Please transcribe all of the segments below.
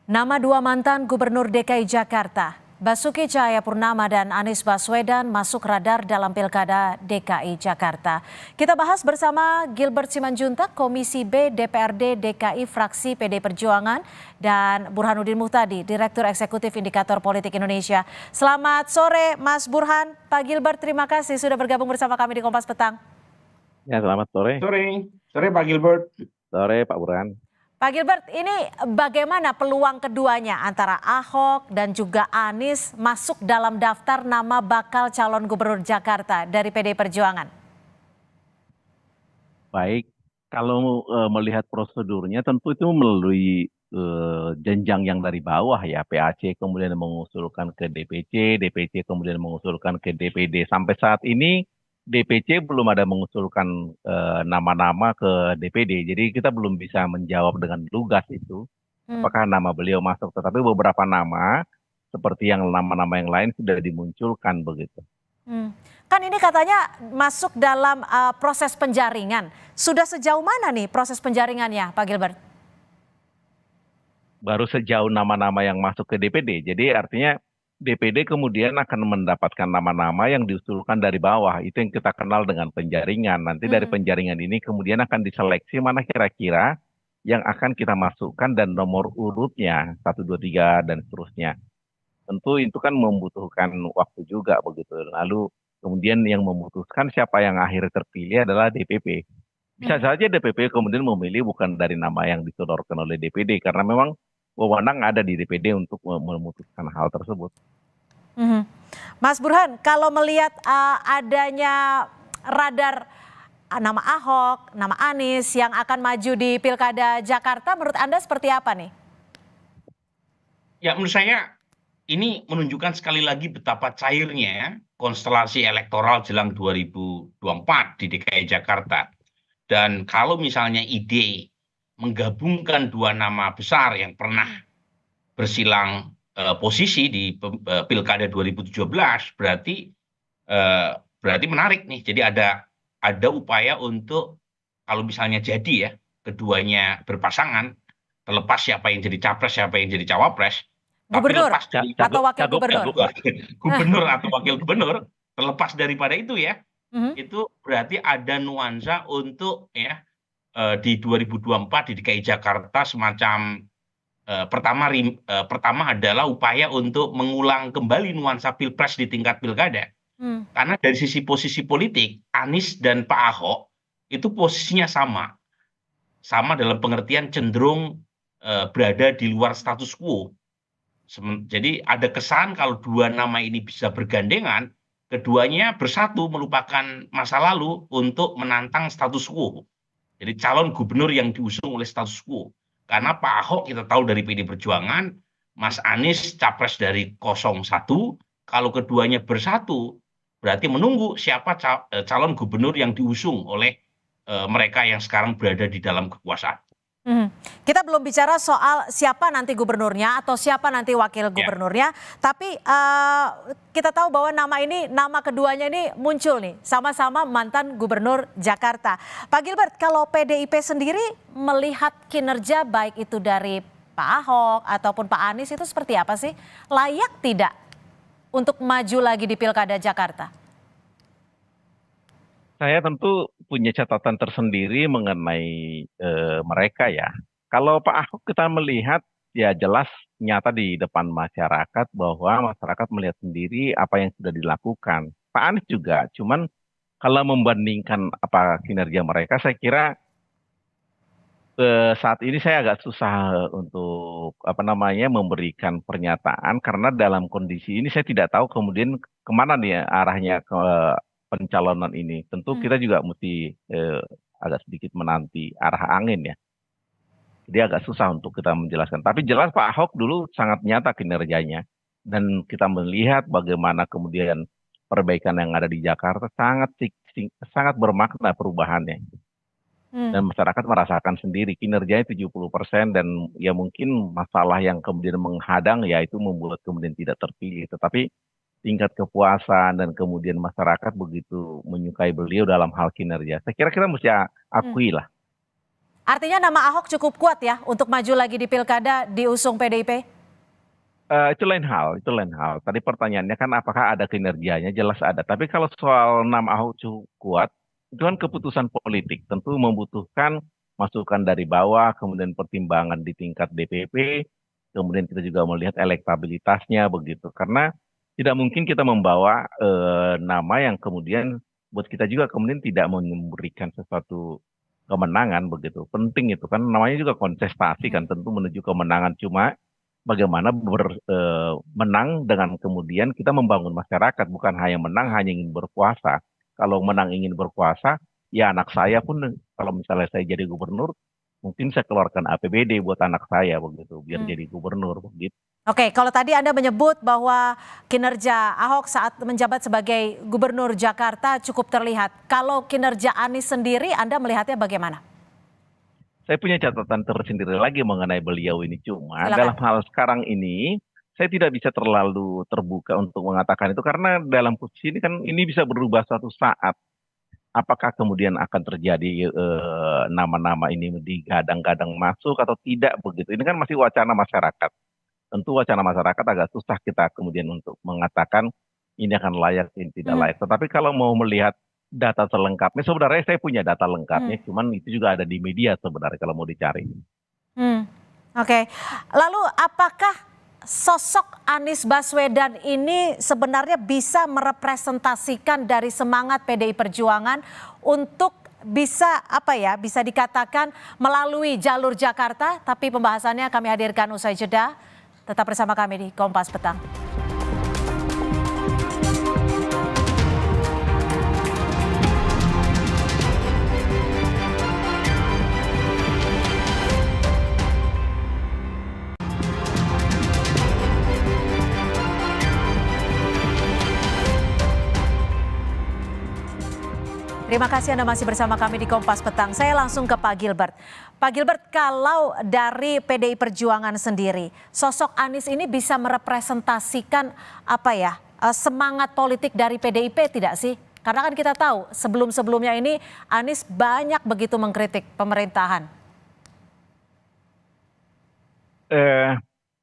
Nama dua mantan Gubernur DKI Jakarta, Basuki Cahayapurnama dan Anies Baswedan masuk radar dalam Pilkada DKI Jakarta. Kita bahas bersama Gilbert Simanjuntak, Komisi B DPRD DKI Fraksi PD Perjuangan, dan Burhanuddin Muhtadi, Direktur Eksekutif Indikator Politik Indonesia. Selamat sore Mas Burhan. Pak Gilbert, terima kasih sudah bergabung bersama kami di Kompas Petang. Ya, selamat sore. Sore Pak Gilbert. Sore Pak Burhan. Pak Gilbert, ini bagaimana peluang keduanya antara Ahok dan juga Anies masuk dalam daftar nama bakal calon gubernur Jakarta dari PDI Perjuangan? Baik, kalau melihat prosedurnya tentu itu melalui jenjang yang dari bawah ya, PAC kemudian mengusulkan ke DPC, DPC kemudian mengusulkan ke DPD. Sampai saat ini DPC belum ada mengusulkan nama-nama ke DPD, jadi kita belum bisa menjawab dengan lugas itu apakah nama beliau masuk. Tetapi beberapa nama seperti yang nama-nama yang lain sudah dimunculkan begitu. Kan ini katanya masuk dalam proses penjaringan. Sudah sejauh mana nih proses penjaringannya, Pak Gilbert? Baru sejauh nama-nama yang masuk ke DPD, jadi artinya DPD kemudian akan mendapatkan nama-nama yang diusulkan dari bawah. Itu yang kita kenal dengan penjaringan. Nanti dari penjaringan ini kemudian akan diseleksi mana kira-kira yang akan kita masukkan dan nomor urutnya 1, 2, 3 dan seterusnya. Tentu itu kan membutuhkan waktu juga begitu. Lalu kemudian yang memutuskan siapa yang akhirnya terpilih adalah DPP. Bisa saja DPP kemudian memilih bukan dari nama yang disodorkan oleh DPD, karena memang wewenang ada di DPD untuk memutuskan hal tersebut. Mas Burhan, kalau melihat adanya radar nama Ahok, nama Anies yang akan maju di Pilkada Jakarta, menurut Anda seperti apa nih? Ya, menurut saya ini menunjukkan sekali lagi betapa cairnya konstelasi elektoral jelang 2024 di DKI Jakarta. Dan kalau misalnya ide menggabungkan dua nama besar yang pernah bersilang posisi di Pilkada 2017 berarti menarik nih. Jadi ada upaya untuk kalau misalnya jadi ya keduanya berpasangan, terlepas siapa yang jadi capres siapa yang jadi cawapres, Gubernur tapi lepas dari atau wakil gubernur, gubernur atau wakil gubernur, terlepas daripada itu ya, itu berarti ada nuansa untuk ya di 2024 di DKI Jakarta semacam pertama adalah upaya untuk mengulang kembali nuansa pilpres di tingkat pilkada. Karena dari sisi posisi politik, Anies dan Pak Ahok itu posisinya sama dalam pengertian cenderung berada di luar status quo. Jadi ada kesan kalau dua nama ini bisa bergandengan, keduanya bersatu melupakan masa lalu untuk menantang status quo. Jadi calon gubernur yang diusung oleh status quo. Karena Pak Ahok kita tahu dari PD Perjuangan, Mas Anies capres dari 01, kalau keduanya bersatu, berarti menunggu siapa calon gubernur yang diusung oleh mereka yang sekarang berada di dalam kekuasaan. Kita belum bicara soal siapa nanti gubernurnya atau siapa nanti wakil gubernurnya, tapi kita tahu bahwa nama keduanya ini muncul nih, sama-sama mantan gubernur Jakarta. Pak Gilbert, kalau PDIP sendiri melihat kinerja baik itu dari Pak Ahok ataupun Pak Anies itu seperti apa sih? Layak tidak untuk maju lagi di Pilkada Jakarta? Saya tentu punya catatan tersendiri mengenai mereka ya. Kalau Pak Ahok kita melihat ya jelas nyata di depan masyarakat bahwa masyarakat melihat sendiri apa yang sudah dilakukan. Pak Anies juga, cuman kalau membandingkan apa kinerja mereka, saya kira saat ini saya agak susah untuk memberikan pernyataan karena dalam kondisi ini saya tidak tahu kemudian kemana nih arahnya ke pencalonan ini. Tentu kita juga mesti agak sedikit menanti arah angin ya. Jadi agak susah untuk kita menjelaskan. Tapi jelas Pak Ahok dulu sangat nyata kinerjanya. Dan kita melihat bagaimana kemudian perbaikan yang ada di Jakarta sangat bermakna perubahannya. Dan masyarakat merasakan sendiri kinerjanya 70% dan ya mungkin masalah yang kemudian menghadang ya itu membuat kemudian tidak terpilih. Tetapi tingkat kepuasan dan kemudian masyarakat begitu menyukai beliau dalam hal kinerja. Saya kira kita mesti akui lah. Artinya nama Ahok cukup kuat ya untuk maju lagi di pilkada diusung PDIP? Itu lain hal, itu lain hal. Tadi pertanyaannya kan apakah ada kinerjanya? Jelas ada. Tapi kalau soal nama Ahok cukup kuat, itu kan keputusan politik. Tentu membutuhkan masukan dari bawah, kemudian pertimbangan di tingkat DPP, kemudian kita juga melihat elektabilitasnya begitu. Karena tidak mungkin kita membawa nama yang kemudian buat kita juga kemudian tidak memberikan sesuatu kemenangan begitu. Penting itu kan namanya juga kontestasi kan, tentu menuju kemenangan. Cuma bagaimana menang dengan kemudian kita membangun masyarakat, bukan hanya menang hanya ingin berkuasa. Kalau menang ingin berkuasa, ya anak saya pun kalau misalnya saya jadi gubernur, mungkin saya keluarkan APBD buat anak saya begitu, biar jadi gubernur begitu. Oke, kalau tadi Anda menyebut bahwa kinerja Ahok saat menjabat sebagai gubernur Jakarta cukup terlihat. Kalau kinerja Anies sendiri, Anda melihatnya bagaimana? Saya punya catatan tersendiri lagi mengenai beliau ini. Cuma Silakan. dalam hal sekarang ini, saya tidak bisa terlalu terbuka untuk mengatakan itu. Karena dalam posisi ini kan ini bisa berubah suatu saat. Apakah kemudian akan terjadi nama-nama ini digadang-gadang masuk atau tidak begitu. Ini kan masih wacana masyarakat. Tentu wacana masyarakat agak susah kita kemudian untuk mengatakan ini akan layak, ini tidak layak. Tetapi kalau mau melihat data selengkapnya, sebenarnya saya punya data lengkapnya, cuman itu juga ada di media sebenarnya kalau mau dicari. Oke, lalu apakah sosok Anies Baswedan ini sebenarnya bisa merepresentasikan dari semangat PDI Perjuangan untuk bisa bisa dikatakan melalui jalur Jakarta, tapi pembahasannya kami hadirkan usai jeda. Tetap bersama kami di Kompas Petang. Terima kasih Anda masih bersama kami di Kompas Petang. Saya langsung ke Pak Gilbert. Pak Gilbert, kalau dari PDI Perjuangan sendiri, sosok Anies ini bisa merepresentasikan semangat politik dari PDIP tidak sih? Karena kan kita tahu sebelum-sebelumnya ini Anies banyak begitu mengkritik pemerintahan.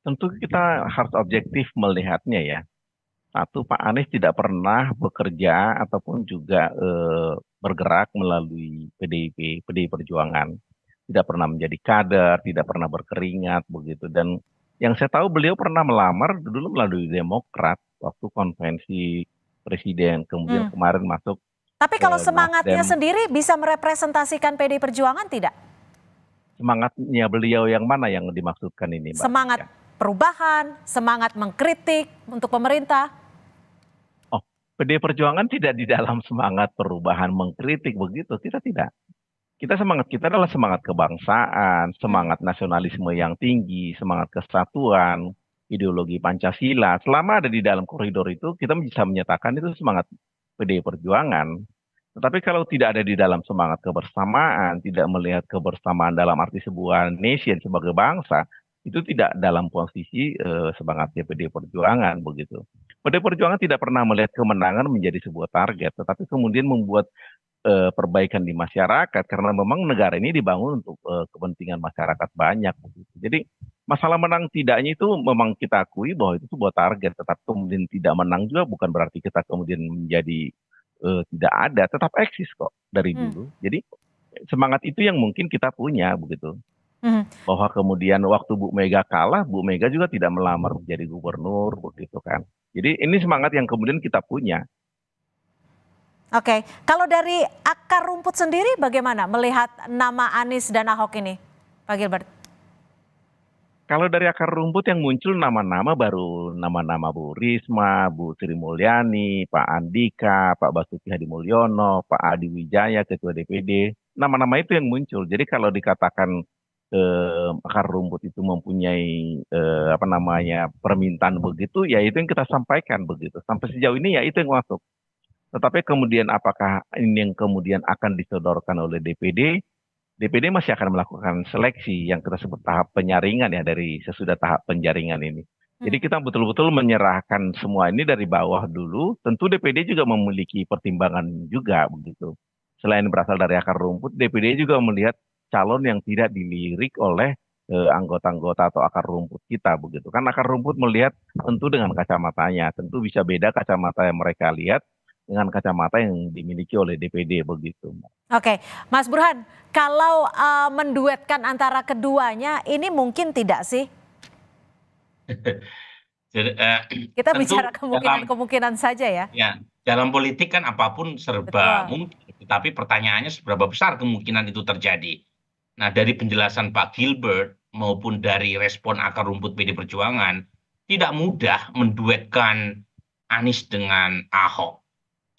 Tentu kita harus objektif melihatnya ya. Satu, Pak Anies tidak pernah bekerja ataupun juga bergerak melalui PDI Perjuangan. Tidak pernah menjadi kader, tidak pernah berkeringat begitu. Dan yang saya tahu beliau pernah melamar dulu melalui Demokrat waktu konvensi presiden, kemudian kemarin masuk. Tapi kalau semangatnya Nasdem. sendiri bisa merepresentasikan PDI Perjuangan tidak? Semangatnya beliau yang mana yang dimaksudkan ini, Mbak? Semangat perubahan, semangat mengkritik untuk pemerintah. PDI Perjuangan tidak di dalam semangat perubahan mengkritik begitu, kita tidak. Semangat kita adalah semangat kebangsaan, semangat nasionalisme yang tinggi, semangat kesatuan, ideologi Pancasila. Selama ada di dalam koridor itu, kita bisa menyatakan itu semangat PDI Perjuangan. Tetapi kalau tidak ada di dalam semangat kebersamaan, tidak melihat kebersamaan dalam arti sebuah nation sebagai bangsa, itu tidak dalam posisi semangatnya PDI Perjuangan begitu. PDI Perjuangan tidak pernah melihat kemenangan menjadi sebuah target, tetapi kemudian membuat perbaikan di masyarakat karena memang negara ini dibangun untuk kepentingan masyarakat banyak begitu. Jadi masalah menang tidaknya itu memang kita akui bahwa itu sebuah target, tetapi kemudian tidak menang juga bukan berarti kita kemudian menjadi tidak ada, tetap eksis kok dari dulu. Jadi semangat itu yang mungkin kita punya begitu. Bahwa kemudian waktu Bu Mega kalah, Bu Mega juga tidak melamar menjadi gubernur begitu kan. Jadi ini semangat yang kemudian kita punya. Oke, kalau dari akar rumput sendiri bagaimana melihat nama Anies dan Ahok ini, Pak Gilbert? Kalau dari akar rumput yang muncul nama-nama baru nama-nama Bu Risma, Bu Sri Mulyani, Pak Andika, Pak Basuki Hadimulyono, Pak Adi Wijaya, Ketua DPD. Nama-nama itu yang muncul. Jadi kalau dikatakan akar rumput itu mempunyai permintaan begitu, ya itu yang kita sampaikan begitu. Sampai sejauh ini ya itu yang masuk. Tetapi kemudian apakah ini yang kemudian akan disodorkan oleh DPD? DPD masih akan melakukan seleksi yang kita sebut tahap penyaringan ya dari sesudah tahap penjaringan ini. Jadi kita betul-betul menyerahkan semua ini dari bawah dulu. Tentu DPD juga memiliki pertimbangan juga begitu. Selain berasal dari akar rumput, DPD juga melihat calon yang tidak dilirik oleh anggota-anggota atau akar rumput kita begitu kan. Akar rumput melihat tentu dengan kacamatanya, tentu bisa beda kacamata yang mereka lihat dengan kacamata yang dimiliki oleh DPD begitu. Oke, Mas Burhan, kalau menduetkan antara keduanya ini mungkin tidak sih? Jadi, Kita tentu bicara dalam kemungkinan-kemungkinan saja ya. ya dalam politik kan apapun serba Betul. mungkin, tapi pertanyaannya seberapa besar kemungkinan itu terjadi. Nah, dari penjelasan Pak Gilbert maupun dari respon akar rumput PD Perjuangan, tidak mudah menduetkan Anies dengan Ahok.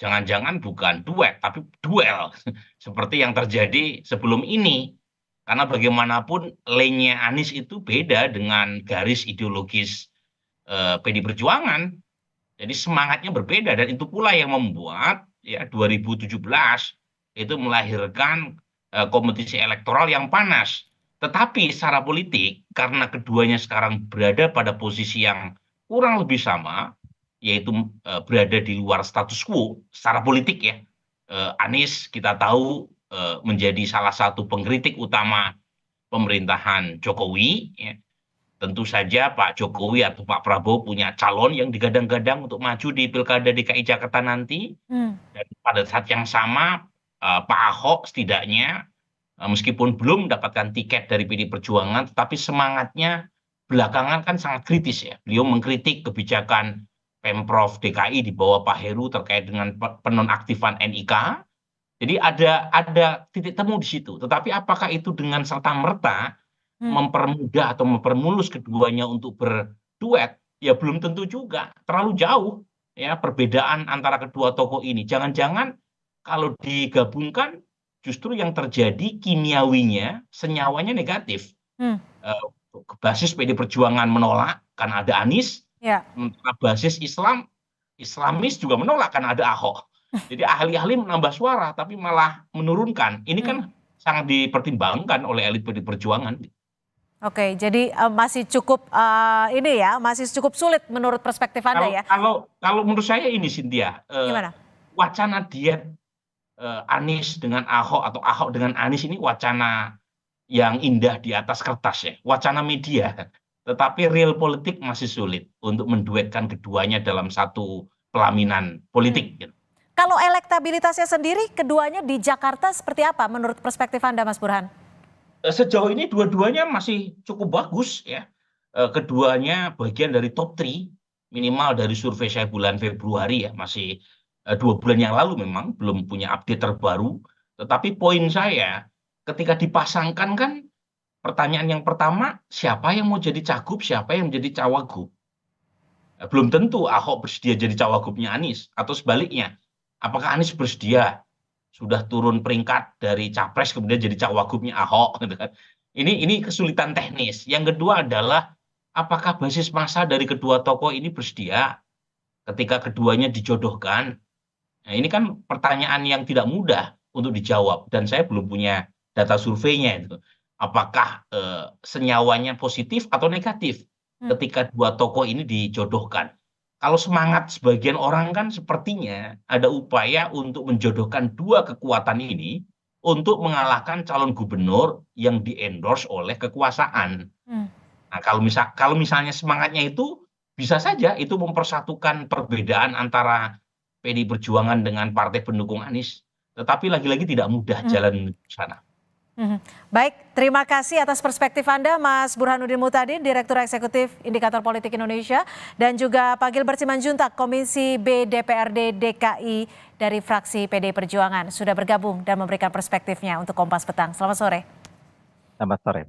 Jangan-jangan bukan duet, tapi duel. Seperti yang terjadi sebelum ini. Karena bagaimanapun lane-nya Anies itu beda dengan garis ideologis PD Perjuangan. Jadi semangatnya berbeda dan itu pula yang membuat ya 2017 itu melahirkan kompetisi elektoral yang panas. Tetapi secara politik karena keduanya sekarang berada pada posisi yang kurang lebih sama, yaitu berada di luar status quo secara politik ya. Anies kita tahu menjadi salah satu pengkritik utama pemerintahan Jokowi. Ya. Tentu saja Pak Jokowi atau Pak Prabowo punya calon yang digadang-gadang untuk maju di Pilkada DKI Jakarta nanti. Dan pada saat yang sama Pak Ahok setidaknya meskipun belum mendapatkan tiket dari PD Perjuangan, tetapi semangatnya belakangan kan sangat kritis ya. Beliau mengkritik kebijakan Pemprov DKI di bawah Pak Heru terkait dengan penonaktifan NIK. Jadi ada titik temu di situ. Tetapi apakah itu dengan serta-merta mempermudah atau mempermulus keduanya untuk berduet? Ya belum tentu juga. Terlalu jauh ya perbedaan antara kedua tokoh ini. Jangan-jangan kalau digabungkan justru yang terjadi kimiawinya, senyawanya negatif. Basis PD Perjuangan menolak karena ada Anies, sementara basis Islamis juga menolak karena ada Ahok. Jadi ahli-ahli menambah suara tapi malah menurunkan. Ini kan sangat dipertimbangkan oleh elit PD Perjuangan. Oke, jadi masih cukup ini ya, masih cukup sulit menurut perspektif Anda ya. Kalau menurut saya ini Cynthia, Gimana? wacana diet Anies dengan Ahok atau Ahok dengan Anies ini wacana yang indah di atas kertas ya, wacana media. Tetapi real politik masih sulit untuk menduetkan keduanya dalam satu pelaminan politik. Kalau elektabilitasnya sendiri, keduanya di Jakarta seperti apa menurut perspektif Anda, Mas Burhan? Sejauh ini dua-duanya masih cukup bagus ya. Keduanya bagian dari top 3 minimal dari survei saya bulan Februari ya, masih 2 bulan yang lalu memang belum punya update terbaru. Tetapi poin saya ketika dipasangkan kan pertanyaan yang pertama siapa yang mau jadi cagup, siapa yang menjadi cawagup. Belum tentu Ahok bersedia jadi cawagupnya Anies atau sebaliknya. Apakah Anies bersedia sudah turun peringkat dari capres kemudian jadi cawagupnya Ahok gitu kan. Ini kesulitan teknis. Yang kedua adalah apakah basis massa dari kedua tokoh ini bersedia ketika keduanya dijodohkan. Nah, ini kan pertanyaan yang tidak mudah untuk dijawab dan saya belum punya data surveinya itu. Apakah senyawanya positif atau negatif ketika dua tokoh ini dijodohkan. Kalau semangat sebagian orang kan sepertinya ada upaya untuk menjodohkan dua kekuatan ini untuk mengalahkan calon gubernur yang di-endorse oleh kekuasaan. Nah, kalau misalnya semangatnya itu bisa saja itu mempersatukan perbedaan antara PDI Perjuangan dengan partai pendukung Anies. Tetapi lagi-lagi tidak mudah jalan ke sana. Baik, terima kasih atas perspektif Anda Mas Burhanuddin Muhtadin, Direktur Eksekutif Indikator Politik Indonesia, dan juga Pak Gilbert Simanjuntak, Komisi B DPRD DKI dari fraksi PDI Perjuangan, sudah bergabung dan memberikan perspektifnya untuk Kompas Petang. Selamat sore. Selamat sore.